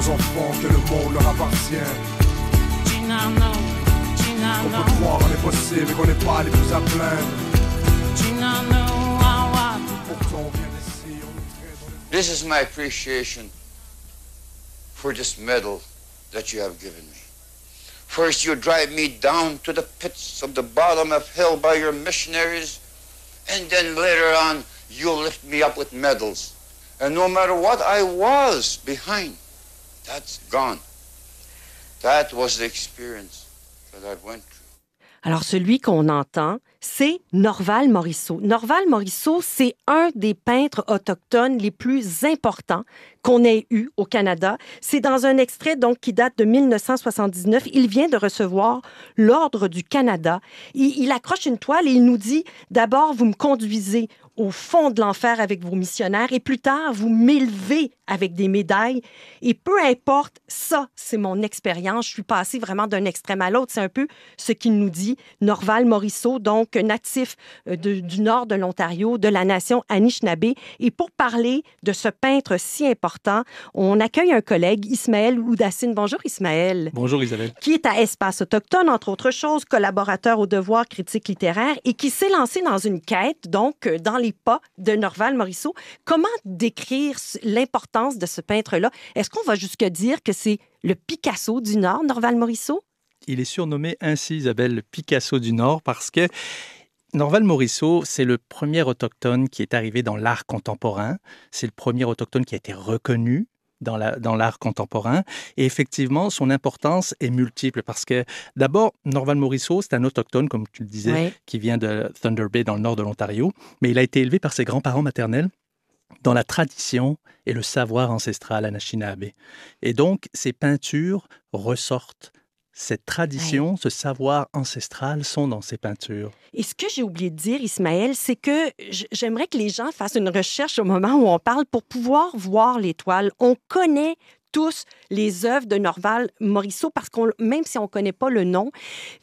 aux enfants que le monde leur appartient. On peut croire en l'impossible et qu'on n'est pas les plus à plaindre. Pourtant on vient d'ici, on nous traite dans les... This is my appreciation for this medal that you have given me. First you drive me down to the pits of the bottom of hell by your missionaries, and then later on you lift me up with medals. And no matter what I was behind, that's gone. That was the experience that I went through. Alors, celui qu'on entend, c'est Norval Morisseau. Norval Morisseau, c'est un des peintres autochtones les plus importants qu'on ait eu au Canada. C'est dans un extrait donc qui date de 1979. Il vient de recevoir l'Ordre du Canada. Il accroche une toile et il nous dit, d'abord, vous me conduisez au fond de l'enfer avec vos missionnaires et plus tard, vous m'élevez avec des médailles. Et peu importe, ça, c'est mon expérience. Je suis passée vraiment d'un extrême à l'autre. C'est un peu ce qu'il nous dit. Norval Morisseau, donc natif du nord de l'Ontario, de la nation Anishinaabe. Et pour parler de ce peintre si important, on accueille un collègue, Ismaël Oudassine. Bonjour Ismaël. Bonjour Isabelle. Qui est à Espace Autochtone, entre autres choses, collaborateur au Devoir critique littéraire et qui s'est lancé dans une quête, donc dans les pas de Norval Morisseau. Comment décrire l'importance de ce peintre-là? Est-ce qu'on va jusqu'à dire que c'est le Picasso du Nord, Norval Morisseau? Il est surnommé ainsi, Isabelle, le Picasso du Nord, parce que Norval Morisseau, c'est le premier autochtone qui est arrivé dans l'art contemporain. C'est le premier autochtone qui a été reconnu dans l'art contemporain. Et effectivement, son importance est multiple parce que, d'abord, Norval Morisseau, c'est un autochtone, comme tu le disais, oui, qui vient de Thunder Bay, dans le nord de l'Ontario, mais il a été élevé par ses grands-parents maternels dans la tradition et le savoir ancestral Anishinaabe. Et donc, ses peintures ressortent. Cette tradition, ce savoir ancestral sont dans ses peintures. Et ce que j'ai oublié de dire, Ismaël, c'est que j'aimerais que les gens fassent une recherche au moment où on parle pour pouvoir voir les toiles. On connaît tous les œuvres de Norval Morisseau parce qu'on, même si on ne connaît pas le nom,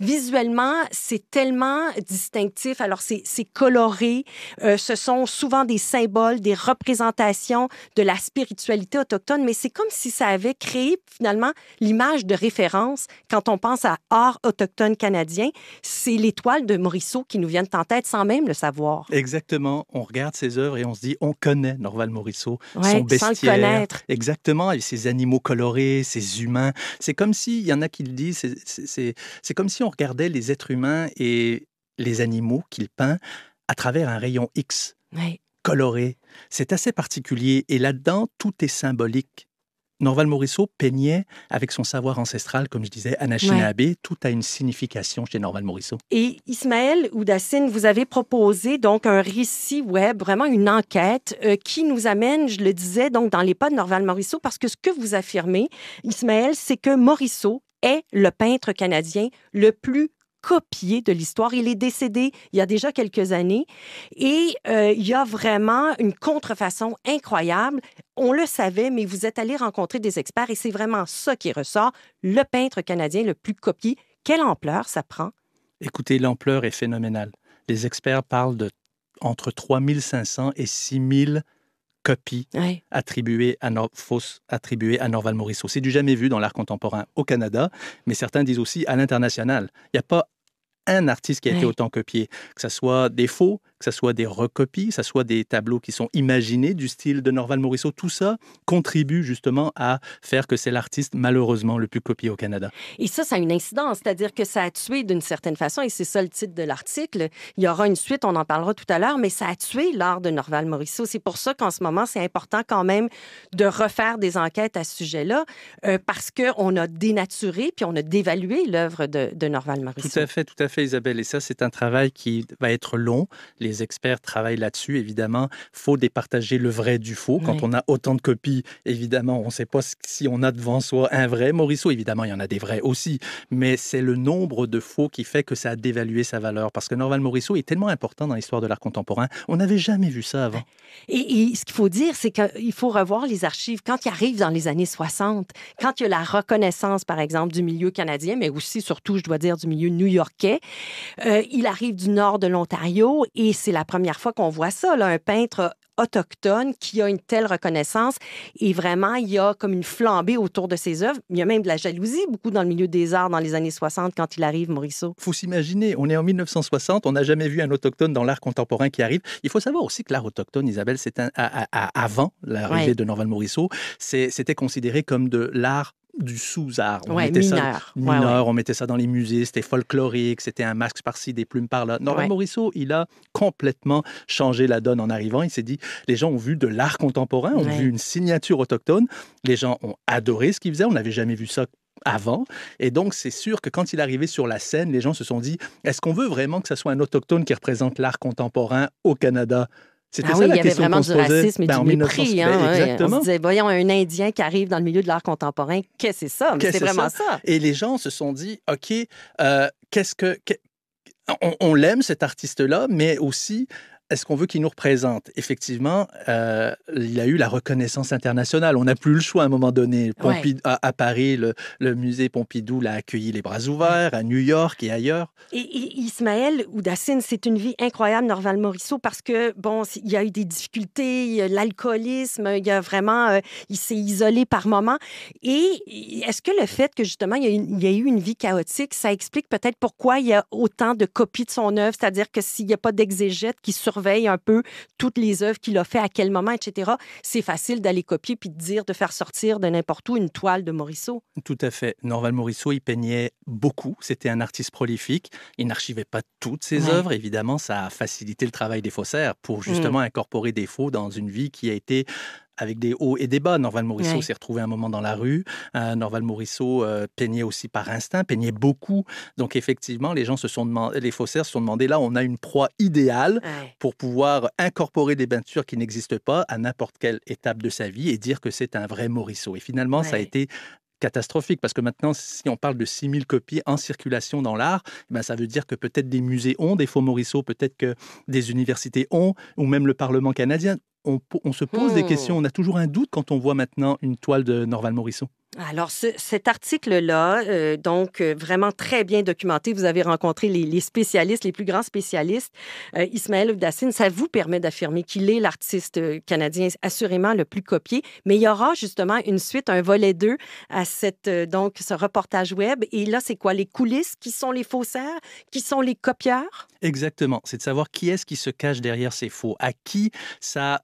visuellement, c'est tellement distinctif. Alors, c'est coloré. Ce sont souvent des symboles, des représentations de la spiritualité autochtone, mais c'est comme si ça avait créé finalement l'image de référence. Quand on pense à art autochtone canadien, c'est les toiles de Morisseau qui nous viennent en tête sans même le savoir. Exactement. On regarde ses œuvres et on se dit, on connaît Norval Morisseau, ouais, son bestiaire. Sans le connaître. Exactement, et ses animaux colorés, ses humains. C'est comme si, il y en a qui le disent, c'est comme si on regardait les êtres humains et les animaux qu'il peint à travers un rayon X, ouais, coloré. C'est assez particulier et là-dedans, tout est symbolique. Norval Morisseau peignait avec son savoir ancestral, comme je disais, Anishinaabe. Ouais. Tout a une signification chez Norval Morisseau. Et Ismaël Oudassine, vous avez proposé donc un récit web, vraiment une enquête qui nous amène, je le disais, donc dans les pas de Norval Morisseau, parce que ce que vous affirmez, Ismaël, c'est que Morisseau est le peintre canadien le plus copié de l'histoire. Il est décédé il y a déjà quelques années et il y a vraiment une contrefaçon incroyable. On le savait, mais vous êtes allé rencontrer des experts et c'est vraiment ça qui ressort, le peintre canadien le plus copié. Quelle ampleur ça prend? Écoutez, l'ampleur est phénoménale. Les experts parlent de entre 3500 et 6000 copies ouais, attribuées à Norval Morisseau. C'est du jamais vu dans l'art contemporain au Canada, mais certains disent aussi à l'international. Il n'y a pas un artiste qui a été autant copié, que ce soit des faux, que ce soit des recopies, que ce soit des tableaux qui sont imaginés du style de Norval Morisseau. Tout ça contribue justement à faire que c'est l'artiste malheureusement le plus copié au Canada. Et ça a une incidence, c'est-à-dire que ça a tué d'une certaine façon, et c'est ça le titre de l'article. Il y aura une suite, on en parlera tout à l'heure, mais ça a tué l'art de Norval Morisseau. C'est pour ça qu'en ce moment, c'est important quand même de refaire des enquêtes à ce sujet-là, parce qu'on a dénaturé puis on a dévalué l'œuvre de Norval Morisseau. Tout à fait, Isabelle. Et ça, c'est un travail qui va être long. Les experts travaillent là-dessus, évidemment. Il faut départager le vrai du faux. Quand on a autant de copies, évidemment, on ne sait pas si on a devant soi un vrai Morisseau. Évidemment, il y en a des vrais aussi. Mais c'est le nombre de faux qui fait que ça a dévalué sa valeur. Parce que Norval Morisseau est tellement important dans l'histoire de l'art contemporain. On n'avait jamais vu ça avant. Et ce qu'il faut dire, c'est qu'il faut revoir les archives. Quand il arrive dans les années 60, quand il y a la reconnaissance, par exemple, du milieu canadien, mais aussi, surtout, je dois dire, du milieu new-yorkais, il arrive du nord de l'Ontario et c'est la première fois qu'on voit ça, là, un peintre autochtone qui a une telle reconnaissance. Et vraiment, il y a comme une flambée autour de ses œuvres. Il y a même de la jalousie, beaucoup dans le milieu des arts dans les années 60 quand il arrive, Morisseau. Il faut s'imaginer, on est en 1960, on n'a jamais vu un autochtone dans l'art contemporain qui arrive. Il faut savoir aussi que l'art autochtone, Isabelle, avant l'arrivée de Norval Morisseau, c'était considéré comme de l'art du sous-art. Mineur. On mettait ça dans les musées, c'était folklorique, c'était un masque par-ci, des plumes par-là. Norval Morisseau, il a complètement changé la donne en arrivant. Il s'est dit, les gens ont vu de l'art contemporain, ont vu une signature autochtone, les gens ont adoré ce qu'il faisait, on n'avait jamais vu ça avant. Et donc, c'est sûr que quand il est arrivé sur la scène, les gens se sont dit, est-ce qu'on veut vraiment que ce soit un autochtone qui représente l'art contemporain au Canada? C'était ça la question qu'on se posait. Il y avait vraiment du racisme et du mépris. Exactement. On se disait, voyons, un Indien qui arrive dans le milieu de l'art contemporain, qu'est-ce que c'est ça? Mais c'est vraiment ça. Et les gens se sont dit, OK, on l'aime, cet artiste-là, mais aussi, est-ce qu'on veut qu'il nous représente? Effectivement, il y a eu la reconnaissance internationale. On n'a plus le choix à un moment donné. À Paris, le musée Pompidou l'a accueilli les bras ouverts, à New York et ailleurs. Et Ismaël Oudassine, c'est une vie incroyable, Norval Morisseau, parce que, bon, il y a eu des difficultés, il y a l'alcoolisme, il y a vraiment... il s'est isolé par moments. Et est-ce que le fait que, justement, il y a eu une vie chaotique, ça explique peut-être pourquoi il y a autant de copies de son œuvre, c'est-à-dire que s'il n'y a pas d'exégète qui surveille un peu toutes les œuvres qu'il a fait, à quel moment, etc., c'est facile d'aller copier puis de faire sortir de n'importe où une toile de Morisseau. Tout à fait. Norval Morisseau, il peignait beaucoup. C'était un artiste prolifique. Il n'archivait pas toutes ses œuvres. Évidemment, ça a facilité le travail des faussaires pour justement incorporer des faux dans une vie qui a été avec des hauts et des bas. Norval Morisseau s'est retrouvé un moment dans la rue. Norval Morisseau peignait aussi par instinct, peignait beaucoup. Donc, effectivement, les faussaires se sont demandé, là, on a une proie idéale pour pouvoir incorporer des peintures qui n'existent pas à n'importe quelle étape de sa vie et dire que c'est un vrai Morisseau. Et finalement, ça a été catastrophique, parce que maintenant, si on parle de 6000 copies en circulation dans l'art, ça veut dire que peut-être des musées ont des faux Morisseau, peut-être que des universités ont, ou même le Parlement canadien. On se pose des questions, on a toujours un doute quand on voit maintenant une toile de Norval Morisseau. Alors, cet article-là, vraiment très bien documenté, vous avez rencontré les spécialistes, les plus grands spécialistes. Ismaël Oudassine, ça vous permet d'affirmer qu'il est l'artiste canadien assurément le plus copié, mais il y aura justement une suite, un volet 2 à ce reportage web. Et là, c'est quoi? Les coulisses? Qui sont les faussaires? Qui sont les copieurs? Exactement. C'est de savoir qui est-ce qui se cache derrière ces faux. À qui ça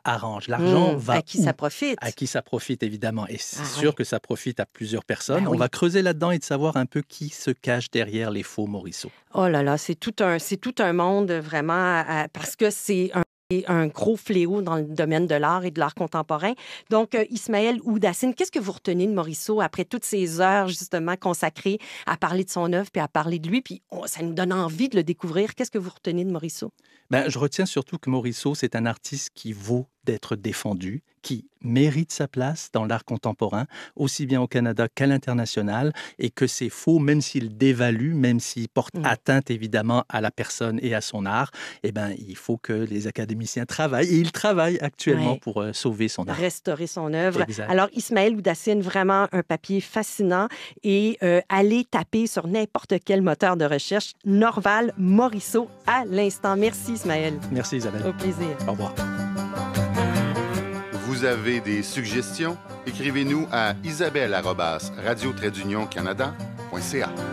arrange. L'argent va à qui ça profite? À qui ça profite, évidemment. Et c'est sûr que ça profite à plusieurs personnes. Ben On va creuser là-dedans et de savoir un peu qui se cache derrière les faux Morisseau. Oh là là, c'est tout un monde vraiment, parce que c'est un gros fléau dans le domaine de l'art et de l'art contemporain. Donc, Ismaël Oudassine, qu'est-ce que vous retenez de Morisseau après toutes ces heures, justement, consacrées à parler de son œuvre puis à parler de lui? Puis ça nous donne envie de le découvrir. Qu'est-ce que vous retenez de Morisseau? Je retiens surtout que Morisseau, c'est un artiste qui vaut d'être défendu, qui mérite sa place dans l'art contemporain, aussi bien au Canada qu'à l'international, et que c'est faux, même s'il dévalue, même s'il porte atteinte évidemment à la personne et à son art, il faut que les académiciens travaillent, et ils travaillent actuellement pour sauver son art. Restaurer son œuvre. Exact. Alors, Ismaël Oudassine, vraiment un papier fascinant, et allez taper sur n'importe quel moteur de recherche Norval Morisseau à l'instant. Merci, Ismaël. Merci, Isabelle. Au plaisir. Au revoir. Vous avez des suggestions? Écrivez-nous à isabelle@radio-canada.ca.